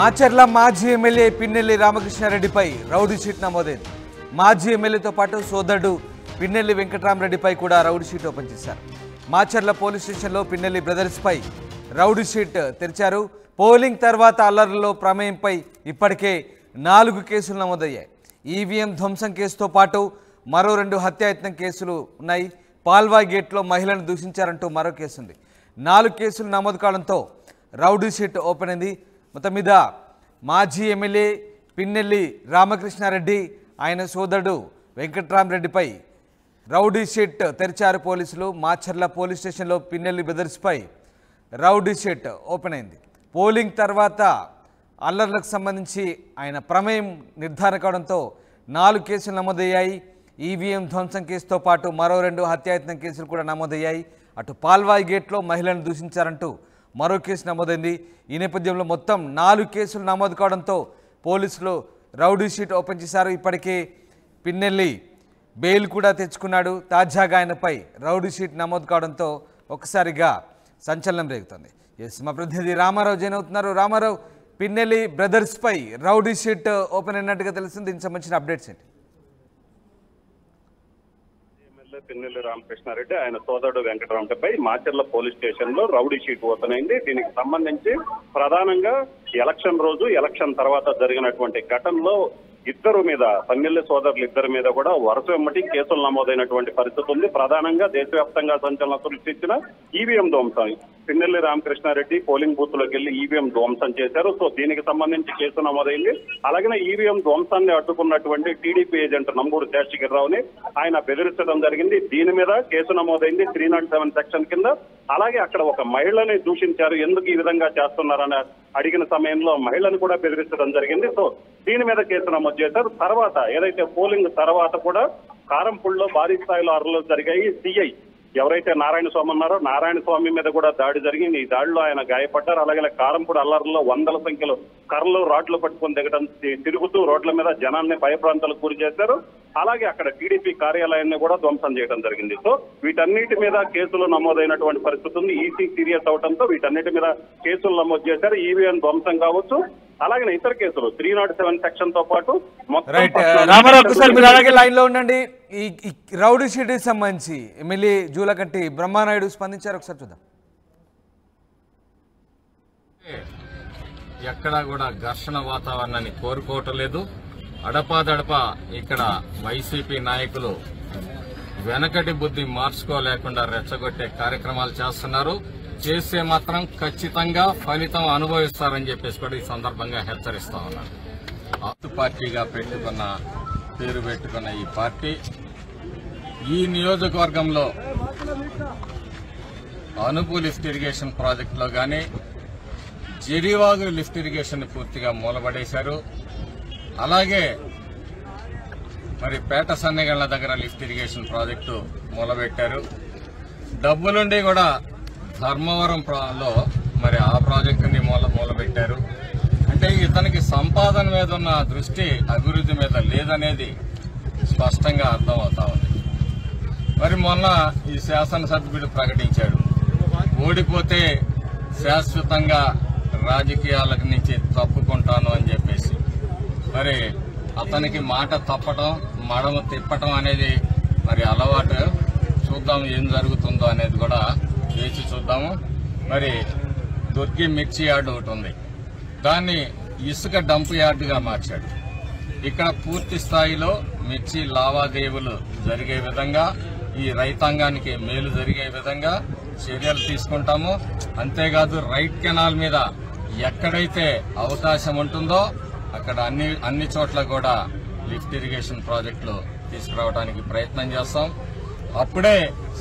మాచర్ల మాజీ MLA Pinnelli రామకృష్ణారెడ్డిపై rowdy sheet నమోదైంది. మాజీ ఎమ్మెల్యేతో పాటు సోదరుడు పిన్నెల్లి వెంకటరామరెడ్డిపై కూడా రౌడీ షీట్ ఓపెన్ చేశారు. మాచర్ల పోలీస్ స్టేషన్లో పిన్నెల్లి బ్రదర్స్పై రౌడీ షీట్ తెరిచారు. పోలింగ్ తర్వాత అల్లర్లలో ప్రమేయంపై ఇప్పటికే 4 కేసులు నమోదయ్యాయి. ఈవీఎం ధ్వంసం కేసుతో పాటు మరో 2 హత్యాయత్నం కేసులు ఉన్నాయి. పాల్వాయ్ గేట్లో మహిళను దూషించారంటూ మరో కేసు ఉంది. 4 కేసులు నమోదు కావడంతో రౌడీ షీట్ ఓపెన్ అయింది. మొత్తం మీద మాజీ ఎమ్మెల్యే పిన్నెల్లి రామకృష్ణారెడ్డి ఆయన సోదరుడు వెంకటరామరెడ్డిపై రౌడీ షీట్ తెరిచారు పోలీసులు. మాచర్ల పోలీస్ స్టేషన్లో పిన్నెల్లి బ్రదర్స్పై రౌడీ షీట్ ఓపెన్ అయింది. పోలింగ్ తర్వాత అల్లర్లకు సంబంధించి ఆయన ప్రమేయం నిర్ధారణ కావడంతో 4 కేసులు నమోదయ్యాయి. ఈవీఎం ధ్వంసం కేసుతో పాటు మరో 2 హత్యాయత్నం కేసులు కూడా నమోదయ్యాయి. అటు పాల్వాయ్ గేట్లో మహిళను దూషించారంటూ మరో కేసు నమోదైంది. ఈ నేపథ్యంలో మొత్తం 4 కేసులు నమోదు కావడంతో పోలీసులు రౌడీ షీట్ ఓపెన్ చేశారు. ఇప్పటికే పిన్నెల్లి బెయిల్ కూడా తెచ్చుకున్నాడు. తాజాగా ఆయనపై రౌడీ షీట్ నమోదు కావడంతో ఒక్కసారిగా సంచలనం రేగుతుంది. మా ప్రతినిధి రామారావు జాయిన్ అవుతున్నారు. రామారావు, పిన్నెల్లి బ్రదర్స్పై రౌడీ షీట్ ఓపెన్ అయినట్టుగా తెలుస్తుంది. దీనికి సంబంధించిన అప్డేట్స్ ఏంటి? పిన్నెల్లి రామకృష్ణారెడ్డి ఆయన సోదరుడు వెంకటరామరెడ్డిపై మాచర్ల పోలీస్ స్టేషన్ లో రౌడీ షీట్ ఓపెన్ అయింది. దీనికి సంబంధించి ప్రధానంగా ఎలక్షన్ రోజు, ఎలక్షన్ తర్వాత జరిగినటువంటి ఘటనలో ఇద్దరు మీద, పిన్నెల్లి సోదరులు ఇద్దరి మీద కూడా వరుస వెంబటి కేసులు నమోదైనటువంటి పరిస్థితి ఉంది. ప్రధానంగా దేశవ్యాప్తంగా సంచలనం సృష్టించిన ఈవీఎం ధ్వంసం. పిన్నెల్లి రామకృష్ణారెడ్డి పోలింగ్ బూత్ లోకి వెళ్లి ఈవీఎం ధ్వంసం చేశారు. సో దీనికి సంబంధించి కేసు నమోదైంది. అలాగే ఈవీఎం ధ్వంసాన్ని అడ్డుకున్నటువంటి టీడీపీ ఏజెంట్ నంబూరు శేషగిరిరావుని ఆయన బెదిరించడం జరిగింది. దీని మీద కేసు నమోదైంది 307 సెక్షన్ కింద. అలాగే అక్కడ ఒక మహిళని దూషించారు. ఎందుకు ఈ విధంగా చేస్తున్నారని అడిగిన సమయంలో మహిళను కూడా బెదిరించడం జరిగింది. సో దీని మీద కేసు నమోదు చేశారు. తర్వాత ఏదైతే పోలింగ్ తర్వాత కూడా కారంపూడిలో భారీ స్థాయిలో అర్రలు జరిగాయి. సిఐ ఎవరైతే నారాయణ స్వామి ఉన్నారో నారాయణ స్వామి మీద కూడా దాడి జరిగింది. ఈ దాడిలో ఆయన గాయపడ్డారు. అలాగే కారంపూడి అల్లర్లలో వందల సంఖ్యలో కర్రలు, రాడ్లు పట్టుకొని దిగడం, తిరుగుతూ రోడ్ల మీద జనాన్ని భయప్రాంతాలకు గురి చేశారు. అలాగే అక్కడ టీడీపీ కార్యాలయాన్ని కూడా ధ్వంసం చేయడం జరిగింది. సో వీటన్నిటి మీద కేసులు నమోదైనటువంటి పరిస్థితి ఉంది. ఈసీ సీరియస్ అవడంతో వీటన్నిటి మీద కేసులు నమోదు చేశారు. ఈవీఎం ధ్వంసం కావచ్చు, అలాగే ఇతర కేసులు 307 సెక్షన్ తో పాటు రామారావు ఒకసారి మీరు అలాగే లైన్ లో ఉండండి. ఈ రౌడీ షీట్ కి సంబంధించి ఎమ్మెల్యే జూలకంటి బ్రహ్మానాయుడు స్పందించారు. ఒకసారి చూద్దాం. ఎక్కడా కూడా ఘర్షణ వాతావరణాన్ని కోరుకోవటం లేదు. అడపాదడప ఇక్కడ వైసీపీ నాయకులు వెనకటి బుద్ధి మార్చుకోలేకుండా రెచ్చగొట్టే కార్యక్రమాలు చేస్తున్నారు. చేస్తే మాత్రం ఖచ్చితంగా ఫలితం అనుభవిస్తారని చెప్పేసి కూడా ఈ సందర్భంగా హెచ్చరిస్తా ఉన్నారు. ఆతు పార్టీగా పేరు పెట్టుకున్న ఈ పార్టీ ఈ నియోజకవర్గంలో అనుపు లిఫ్ట్ ఇరిగేషన్ ప్రాజెక్టులో గానీ జరివాగు లిఫ్ట్ ఇరిగేషన్ పూర్తిగా మూలబడేశారు. అలాగే మరి పేట సన్నగళ్ల దగ్గర లిఫ్ట్ ఇరిగేషన్ ప్రాజెక్టు మూలబెట్టారు. డబ్బులుండి కూడా ధర్మవరంలో మరి ఆ ప్రాజెక్టుని మూలబెట్టారు. అంటే ఇతనికి సంపాదన మీద ఉన్న దృష్టి అభివృద్ధి మీద లేదనేది స్పష్టంగా అర్థమవుతా ఉంది. మరి మొన్న ఈ శాసనసభ్యుడు ప్రకటించాడు, ఓడిపోతే శాశ్వతంగా రాజకీయాల నుంచి తప్పుకుంటాను అని చెప్పేసి. మరి అతనికి మాట తప్పటం, మడమ తిప్పటం అనేది మరి అలవాటు. చూద్దాం ఏం జరుగుతుందో అనేది కూడా వేచి చూద్దాము. మరి దొరికి మిర్చి యార్డు ఒకటి ఉంది, దాన్ని ఇసుక డంప్ యార్డుగా మార్చాడు. ఇక్కడ పూర్తి స్థాయిలో మిర్చి లావాదేవీలు జరిగే విధంగా, ఈ రైతాంగానికి మేలు జరిగే విధంగా చర్యలు తీసుకుంటాము. అంతేకాదు రైట్ కెనాల్ మీద ఎక్కడైతే అవకాశం ఉంటుందో అక్కడ అన్ని చోట్ల కూడా లిఫ్ట్ ఇరిగేషన్ ప్రాజెక్టులు తీసుకురావడానికి ప్రయత్నం చేస్తాం. అప్పుడే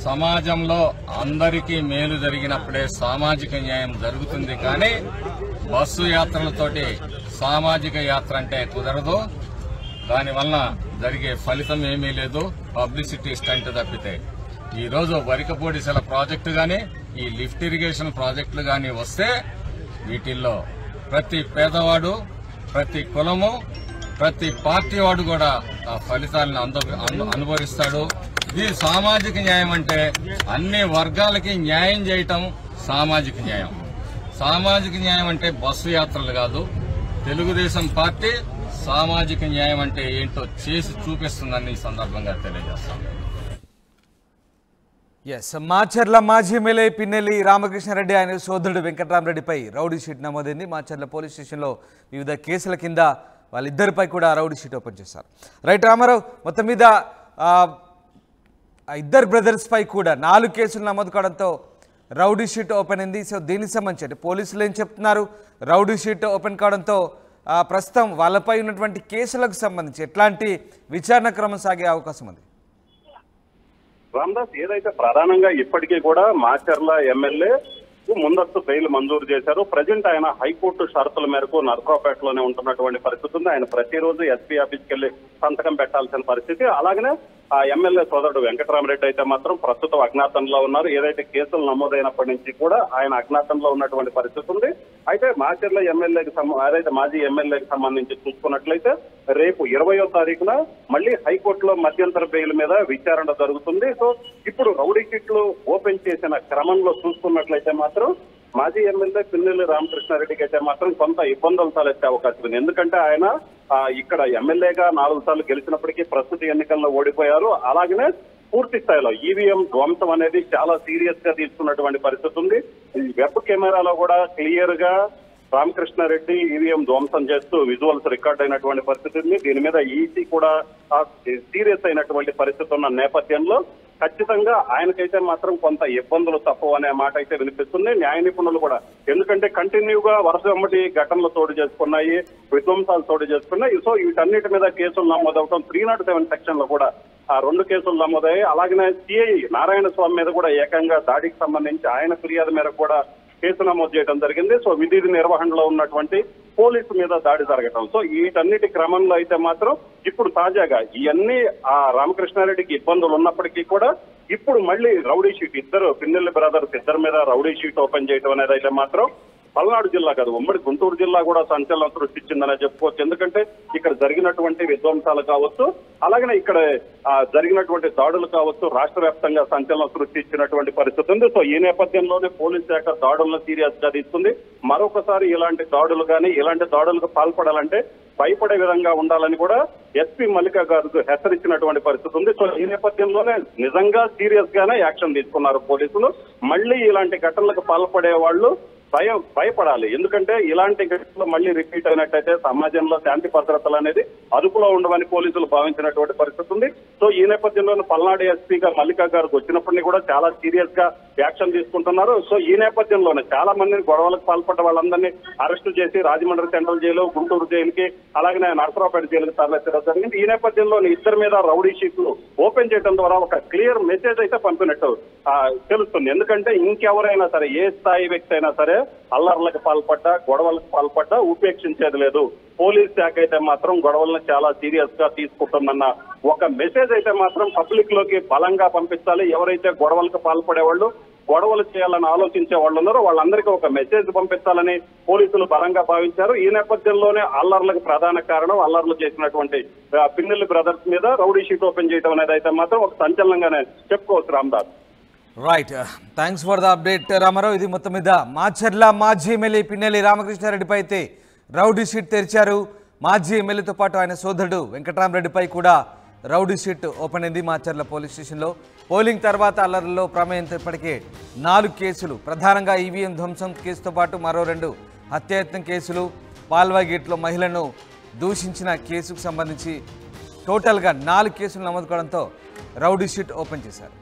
సమాజంలో అందరికీ మేలు జరిగినప్పుడే సామాజిక న్యాయం జరుగుతుంది. కానీ బస్సు యాత్రలతోటి సామాజిక యాత్ర అంటే కుదరదు. దానివల్ల జరిగే ఫలితం ఏమీ లేదు, పబ్లిసిటీ స్టంట్ తప్పితే. ఈరోజు వరికపూడిసెల ప్రాజెక్టు గాని, ఈ లిఫ్ట్ ఇరిగేషన్ ప్రాజెక్టులు గాని వస్తే వీటిల్లో ప్రతి పేదవాడు, ప్రతి కులము, ప్రతి పార్టీ వాడు కూడా ఆ ఫలితాలను అనుభవిస్తాడు. ఇది సామాజిక న్యాయం అంటే అన్ని వర్గాలకి న్యాయం చేయటం సామాజిక న్యాయం. సామాజిక న్యాయం అంటే బస్సు యాత్రలు కాదు, తెలుగుదేశం పార్టీ సామాజిక న్యాయం అంటే ఏంటో చేసి చూపిస్తుందని ఈ సందర్భంగా తెలియజేస్తాం. మాచర్ల మాజీ ఎమ్మెల్యే పిన్నెల్లి రామకృష్ణారెడ్డి ఆయన సోదరుడు వెంకట్రామరెడ్డిపై రౌడీ షీట్ నమోదైంది. మాచర్ల పోలీస్ స్టేషన్లో వివిధ కేసుల కింద వాళ్ళిద్దరిపై కూడా రౌడీ షీట్ ఓపెన్ చేశారు. రైట్ రామారావు, మొత్తం మీద ఇద్దరు బ్రదర్స్పై కూడా 4 కేసులు నమోదు కావడంతో రౌడీ షీట్ ఓపెన్ అయింది. సో దీనికి సంబంధించి అంటే పోలీసులు ఏం చెప్తున్నారు, రౌడీ షీట్ ఓపెన్ కావడంతో ప్రస్తుతం వాళ్ళపై ఉన్నటువంటి కేసులకు సంబంధించి ఎట్లాంటి విచారణ క్రమం సాగే అవకాశం ఉంది? రామదాస్, ఏదైతే ప్రధానంగా ఇప్పటికీ కూడా మాచర్ల ఎమ్మెల్యే ముందస్తు బెయిల్ మంజూరు చేశారు. ప్రజెంట్ ఆయన హైకోర్టు షరతుల మేరకు నర్సరావుపేటలోనే ఉంటున్నటువంటి పరిస్థితి ఉంది. ఆయన ప్రతిరోజు ఎస్పీ ఆఫీస్కి వెళ్లి సంతకం పెట్టాల్సిన పరిస్థితి. అలాగనే ఆ ఎమ్మెల్యే సోదరుడు వెంకటరామరెడ్డి అయితే మాత్రం ప్రస్తుతం అజ్ఞాతంలో ఉన్నారు. ఏదైతే కేసులు నమోదైనప్పటి నుంచి కూడా ఆయన అజ్ఞాతంలో ఉన్నటువంటి పరిస్థితి ఉంది. అయితే మాచర్ల ఎమ్మెల్యేకి ఏదైతే మాజీ ఎమ్మెల్యేకి సంబంధించి చూసుకున్నట్లయితే రేపు 20వ తారీఖున మళ్ళీ హైకోర్టులో మధ్యంతర బెయిల్ మీద విచారణ జరుగుతుంది. సో ఇప్పుడు రౌడీ షీట్లు ఓపెన్ చేసిన క్రమంలో చూసుకున్నట్లయితే మాత్రం మాజీ ఎమ్మెల్యే పిన్నెల్లి రామకృష్ణారెడ్డికి అయితే మాత్రం కొంత ఇబ్బందులు తలెత్తే అవకాశం ఉంది. ఎందుకంటే ఆయన ఇక్కడ ఎమ్మెల్యేగా 4 సార్లు గెలిచినప్పటికీ ప్రస్తుత ఎన్నికల్లో ఓడిపోయారు. అలాగనే పూర్తి స్థాయిలో ఈవీఎం ధ్వంసం అనేది చాలా సీరియస్ గా తీసుకున్నటువంటి పరిస్థితి ఉంది. వెబ్ కెమెరాలో కూడా క్లియర్ గా రామకృష్ణారెడ్డి ఈవీఎం ధ్వంసం చేస్తూ విజువల్స్ రికార్డ్ అయినటువంటి పరిస్థితి ఉంది. దీని మీద ఈసీ కూడా సీరియస్ అయినటువంటి పరిస్థితి ఉన్న నేపథ్యంలో ఖచ్చితంగా ఆయనకైతే మాత్రం కొంత ఇబ్బందులు తప్పవు అనే మాట అయితే వినిపిస్తుంది. న్యాయ నిపుణులు కూడా, ఎందుకంటే కంటిన్యూగా వరుస వెంబడి ఘటనలు చోటు చేసుకున్నాయి, విధ్వంసాలు చోటు చేసుకున్నాయి. సో వీటన్నిటి మీద కేసులు నమోదవడం 307 సెక్షన్ లో కూడా 2 కేసులు నమోదయ్యాయి. అలాగనే సిఐ నారాయణ స్వామి మీద కూడా ఏకంగా దాడికి సంబంధించి ఆయన ఫిర్యాదు మేరకు కూడా కేసు నమోదు చేయడం జరిగింది. సో విధి నిర్వహణలో ఉన్నటువంటి పోలీసు మీద దాడి జరగటం. సో వీటన్నిటి క్రమంలో అయితే మాత్రం ఇప్పుడు తాజాగా ఇవన్నీ రామకృష్ణారెడ్డికి ఇబ్బందులు ఉన్నప్పటికీ కూడా ఇప్పుడు మళ్ళీ రౌడీ షీట్ పిన్నెల్లి బ్రదర్స్ ఇద్దరి మీద రౌడీ షీట్ ఓపెన్ చేయడం అనేది అయితే మాత్రం పల్నాడు జిల్లా కాదు, ఉమ్మడి గుంటూరు జిల్లా కూడా సంచలనం సృష్టించిందనే చెప్పుకోవచ్చు. ఎందుకంటే ఇక్కడ జరిగినటువంటి విధ్వంసాలు కావచ్చు, అలాగనే ఇక్కడ జరిగినటువంటి దాడులు కావచ్చు, రాష్ట్ర వ్యాప్తంగా సంచలనం సృష్టించినటువంటి పరిస్థితి ఉంది. సో ఈ నేపథ్యంలోనే పోలీస్ శాఖ దాడులను సీరియస్ గా తీసుకుంది. మరొకసారి ఇలాంటి దాడులు కానీ ఇలాంటి దాడులకు పాల్పడాలంటే భయపడే విధంగా ఉండాలని కూడా ఎస్పీ మల్లికా గారు హెచ్చరించినటువంటి పరిస్థితి ఉంది. సో ఈ నేపథ్యంలోనే నిజంగా సీరియస్ గానే యాక్షన్ తీసుకున్నారు పోలీసులు. మళ్ళీ ఇలాంటి ఘటనలకు పాల్పడే వాళ్ళు భయపడాలి. ఎందుకంటే ఇలాంటి ఘటనలు మళ్ళీ రిపీట్ అయినట్టయితే సమాజంలో శాంతి భద్రతలు అనేది అదుపులో ఉండవని పోలీసులు భావించినటువంటి పరిస్థితి ఉంది. సో ఈ నేపథ్యంలో పల్నాడు ఎస్పీగా మల్లికా గారికి వచ్చినప్పటినీ కూడా చాలా సీరియస్ గా యాక్షన్ తీసుకుంటున్నారు. సో ఈ నేపథ్యంలోనే చాలా మందిని గొడవలకు పాల్పడ్డ వాళ్ళందరినీ అరెస్టు చేసి రాజమండ్రి సెంట్రల్ జైలు, గుంటూరు జైలుకి, అలాగే నరసరావుపేట జైలుకి తరలించడం జరిగింది. ఈ నేపథ్యంలో ఇద్దరి మీద రౌడీ షీట్లు ఓపెన్ చేయడం ద్వారా ఒక క్లియర్ మెసేజ్ అయితే పంపినట్టు తెలుస్తుంది. ఎందుకంటే ఇంకెవరైనా సరే, ఏ స్థాయి వ్యక్తి అయినా సరే అల్లర్లకు పాల్పడ్డా, గొడవలకు పాల్పడ్డా ఉపేక్షించేది లేదు. పోలీస్ శాఖ అయితే మాత్రం గొడవలను చాలా సీరియస్ గా తీసుకుంటుందన్న ఒక మెసేజ్ అయితే మాత్రం పబ్లిక్ లోకి బలంగా పంపించాలి. ఎవరైతే గొడవలకు పాల్పడే వాళ్ళు, గొడవలు చేయాలని ఆలోచించే వాళ్ళు ఉన్నారో వాళ్ళందరికీ ఒక మెసేజ్ పంపించాలని పోలీసులు బలంగా భావించారు. ఈ నేపథ్యంలోనే అల్లర్లకు ప్రధాన కారణం అల్లర్లు చేసినటువంటి పిన్నెల్లి బ్రదర్స్ మీద రౌడీ షీట్ ఓపెన్ చేయడం అనేది అయితే మాత్రం ఒక సంచలనంగానే చెప్పుకోవచ్చు. Ramdas, right, thanks for the update Ramarao. ఇది మొత్తం మీద మాచర్ల మాజీ ఎమ్మెల్యే పిన్నెల్లి రామకృష్ణారెడ్డిపై అయితే రౌడీ షీట్ తెరిచారు. మాజీ ఎమ్మెల్యేతో పాటు ఆయన సోదరుడు వెంకటరామరెడ్డిపై కూడా రౌడీ షీట్ ఓపెన్ అయింది మాచర్ల పోలీస్ స్టేషన్లో. పోలింగ్ తర్వాత అల్లర్లలో ప్రమేయంతో ఇప్పటికే 4 కేసులు, ప్రధానంగా ఈవీఎం ధ్వంసం కేసుతో పాటు మరో 2 హత్యాయత్నం కేసులు, పాల్వాయి గేట్లో మహిళను దూషించిన కేసుకు సంబంధించి టోటల్గా 4 కేసులు నమోదు కావడంతో రౌడీ షీట్ ఓపెన్ చేశారు.